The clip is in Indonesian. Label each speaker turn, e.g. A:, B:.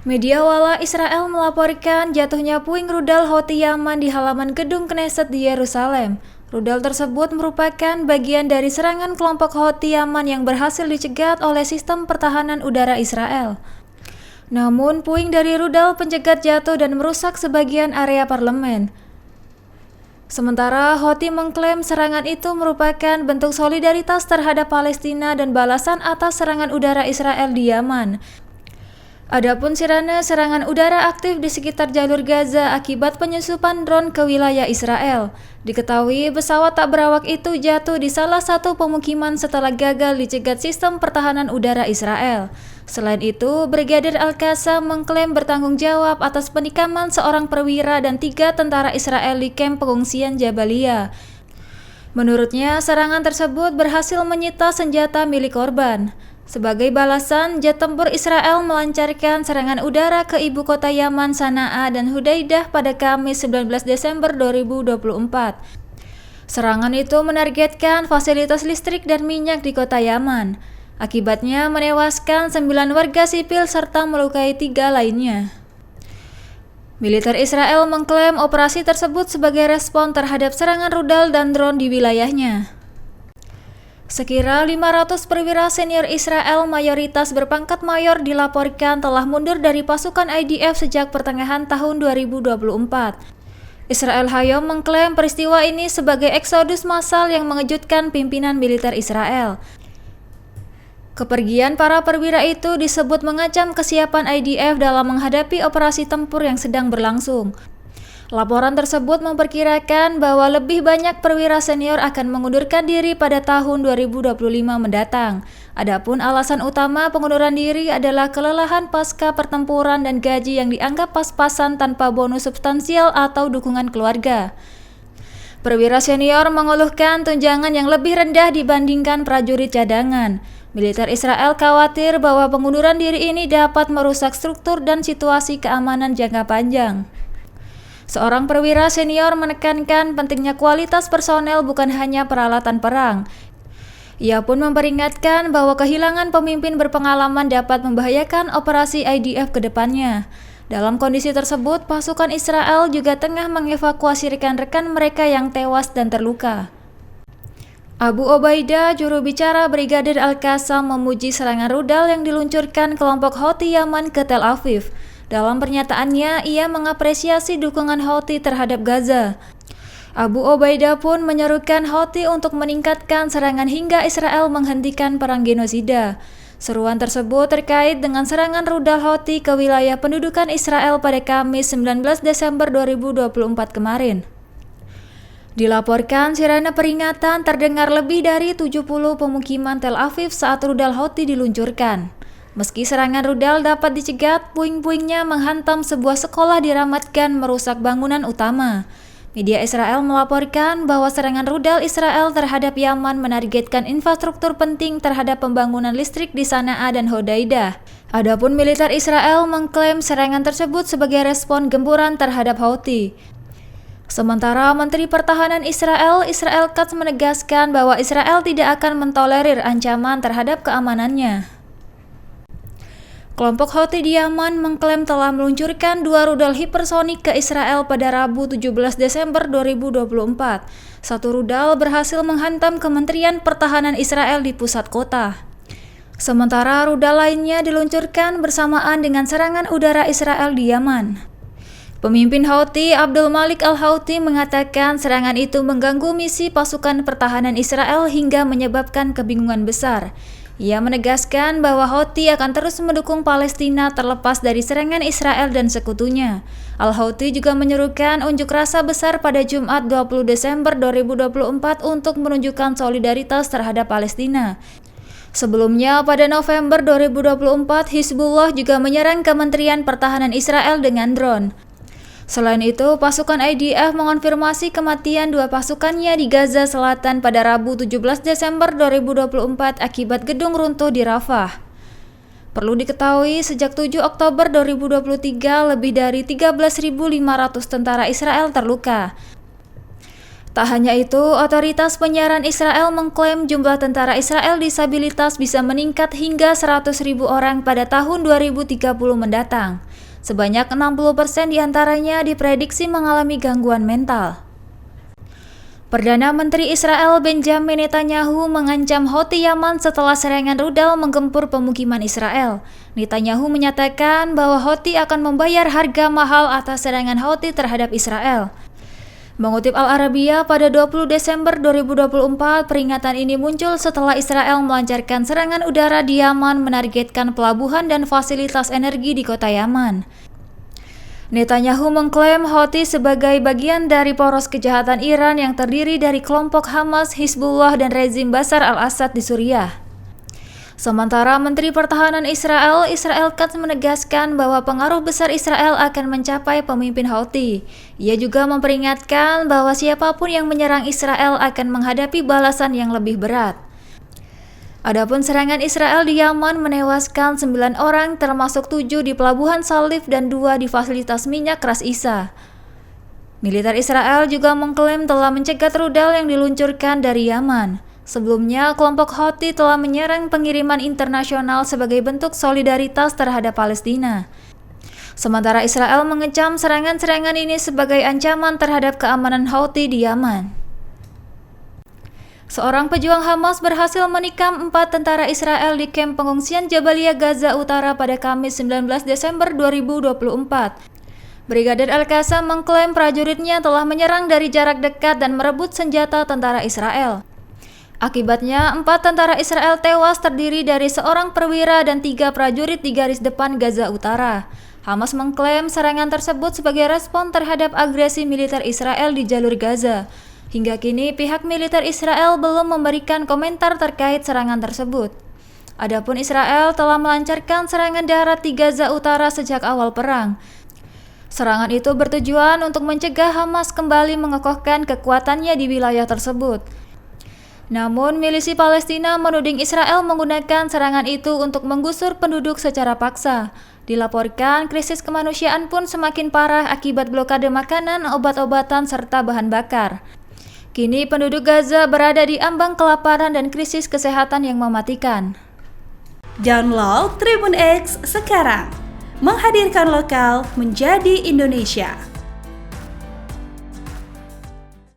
A: Media Wala Israel melaporkan jatuhnya puing rudal Houthi Yaman di halaman gedung Knesset di Yerusalem. Rudal tersebut merupakan bagian dari serangan kelompok Houthi Yaman yang berhasil dicegat oleh sistem pertahanan udara Israel. Namun, puing dari rudal pencegat jatuh dan merusak sebagian area parlemen. Sementara Houthi mengklaim serangan itu merupakan bentuk solidaritas terhadap Palestina dan balasan atas serangan udara Israel di Yaman. Adapun serangan udara aktif di sekitar jalur Gaza akibat penyusupan drone ke wilayah Israel. Diketahui pesawat tak berawak itu jatuh di salah satu pemukiman setelah gagal dicegat sistem pertahanan udara Israel. Selain itu, Brigadir Al-Qassam mengklaim bertanggung jawab atas penikaman seorang perwira dan 3 tentara Israel di kamp pengungsian Jabalia. Menurutnya, serangan tersebut berhasil menyita senjata milik korban. Sebagai balasan, jet tempur Israel melancarkan serangan udara ke ibu kota Yaman Sanaa dan Hudaidah pada Kamis 19 Desember 2024. Serangan itu menargetkan fasilitas listrik dan minyak di kota Yaman. Akibatnya menewaskan 9 warga sipil serta melukai 3 lainnya. Militer Israel mengklaim operasi tersebut sebagai respon terhadap serangan rudal dan drone di wilayahnya. Sekira 500 perwira senior Israel mayoritas berpangkat mayor dilaporkan telah mundur dari pasukan IDF sejak pertengahan tahun 2024. Israel Hayom mengklaim peristiwa ini sebagai eksodus massal yang mengejutkan pimpinan militer Israel. Kepergian para perwira itu disebut mengancam kesiapan IDF dalam menghadapi operasi tempur yang sedang berlangsung. Laporan tersebut memperkirakan bahwa lebih banyak perwira senior akan mengundurkan diri pada tahun 2025 mendatang. Adapun alasan utama pengunduran diri adalah kelelahan pasca pertempuran dan gaji yang dianggap pas-pasan tanpa bonus substansial atau dukungan keluarga. Perwira senior mengeluhkan tunjangan yang lebih rendah dibandingkan prajurit cadangan. Militer Israel khawatir bahwa pengunduran diri ini dapat merusak struktur dan situasi keamanan jangka panjang. Seorang perwira senior menekankan pentingnya kualitas personel bukan hanya peralatan perang. Ia pun memperingatkan bahwa kehilangan pemimpin berpengalaman dapat membahayakan operasi IDF ke depannya. Dalam kondisi tersebut, pasukan Israel juga tengah mengevakuasi rekan-rekan mereka yang tewas dan terluka. Abu Obaidah, juru bicara Brigadir Al-Qassam, memuji serangan rudal yang diluncurkan kelompok Houthi Yaman ke Tel Aviv. Dalam pernyataannya, ia mengapresiasi dukungan Houthi terhadap Gaza. Abu Obaidah pun menyerukan Houthi untuk meningkatkan serangan hingga Israel menghentikan perang genosida. Seruan tersebut terkait dengan serangan rudal Houthi ke wilayah pendudukan Israel pada Kamis 19 Desember 2024 kemarin. Dilaporkan sirene peringatan terdengar lebih dari 70 pemukiman Tel Aviv saat rudal Houthi diluncurkan. Meski serangan rudal dapat dicegat, puing-puingnya menghantam sebuah sekolah di Ramat Gan, merusak bangunan utama. Media Israel melaporkan bahwa serangan rudal Israel terhadap Yaman menargetkan infrastruktur penting terhadap pembangunan listrik di Sanaa dan Hudaidah. Adapun militer Israel mengklaim serangan tersebut sebagai respon gempuran terhadap Houthi. Sementara Menteri Pertahanan Israel Katz menegaskan bahwa Israel tidak akan mentolerir ancaman terhadap keamanannya. Kelompok Houthi di Yaman mengklaim telah meluncurkan 2 rudal hipersonik ke Israel pada Rabu 17 Desember 2024. Satu rudal berhasil menghantam Kementerian Pertahanan Israel di pusat kota. Sementara rudal lainnya diluncurkan bersamaan dengan serangan udara Israel di Yaman. Pemimpin Houthi, Abdul Malik Al-Houthi, mengatakan serangan itu mengganggu misi pasukan pertahanan Israel hingga menyebabkan kebingungan besar. Ia menegaskan bahwa Houthi akan terus mendukung Palestina terlepas dari serangan Israel dan sekutunya. Al-Houthi juga menyerukan unjuk rasa besar pada Jumat 20 Desember 2024 untuk menunjukkan solidaritas terhadap Palestina. Sebelumnya, pada November 2024, Hizbullah juga menyerang Kementerian Pertahanan Israel dengan drone. Selain itu, pasukan IDF mengonfirmasi kematian 2 pasukannya di Gaza Selatan pada Rabu 17 Desember 2024 akibat gedung runtuh di Rafah. Perlu diketahui, sejak 7 Oktober 2023, lebih dari 13.500 tentara Israel terluka. Tak hanya itu, otoritas penyiaran Israel mengklaim jumlah tentara Israel disabilitas bisa meningkat hingga 100.000 orang pada tahun 2030 mendatang. Sebanyak 60% diantaranya diprediksi mengalami gangguan mental. Perdana Menteri Israel Benjamin Netanyahu mengancam Houthi Yaman setelah serangan rudal menggempur pemukiman Israel. Netanyahu menyatakan bahwa Houthi akan membayar harga mahal atas serangan Houthi terhadap Israel. Mengutip Al-Arabiya, pada 20 Desember 2024, peringatan ini muncul setelah Israel melancarkan serangan udara di Yaman menargetkan pelabuhan dan fasilitas energi di kota Yaman. Netanyahu mengklaim Houthi sebagai bagian dari poros kejahatan Iran yang terdiri dari kelompok Hamas, Hizbullah, dan rezim Bashar al-Assad di Suriah. Sementara Menteri Pertahanan Israel Katz menegaskan bahwa pengaruh besar Israel akan mencapai pemimpin Houthi. Ia juga memperingatkan bahwa siapapun yang menyerang Israel akan menghadapi balasan yang lebih berat. Adapun serangan Israel di Yaman menewaskan 9 orang termasuk 7 di Pelabuhan Salif dan 2 di fasilitas minyak Ras Isa. Militer Israel juga mengklaim telah mencegat rudal yang diluncurkan dari Yaman. Sebelumnya, kelompok Houthi telah menyerang pengiriman internasional sebagai bentuk solidaritas terhadap Palestina. Sementara Israel mengecam serangan-serangan ini sebagai ancaman terhadap keamanan Houthi di Yaman. Seorang pejuang Hamas berhasil menikam 4 tentara Israel di kamp pengungsian Jabalia Gaza Utara pada Kamis 19 Desember 2024. Brigadir Al-Qassam mengklaim prajuritnya telah menyerang dari jarak dekat dan merebut senjata tentara Israel. Akibatnya, 4 tentara Israel tewas terdiri dari seorang perwira dan 3 prajurit di garis depan Gaza Utara. Hamas mengklaim serangan tersebut sebagai respon terhadap agresi militer Israel di jalur Gaza. Hingga kini, pihak militer Israel belum memberikan komentar terkait serangan tersebut. Adapun Israel telah melancarkan serangan darat di Gaza Utara sejak awal perang. Serangan itu bertujuan untuk mencegah Hamas kembali mengokohkan kekuatannya di wilayah tersebut. Namun, milisi Palestina menuding Israel menggunakan serangan itu untuk menggusur penduduk secara paksa. Dilaporkan, krisis kemanusiaan pun semakin parah akibat blokade makanan, obat-obatan, serta bahan bakar. Kini penduduk Gaza berada di ambang kelaparan dan krisis kesehatan yang mematikan.
B: Download Tribun X sekarang, menghadirkan lokal menjadi Indonesia.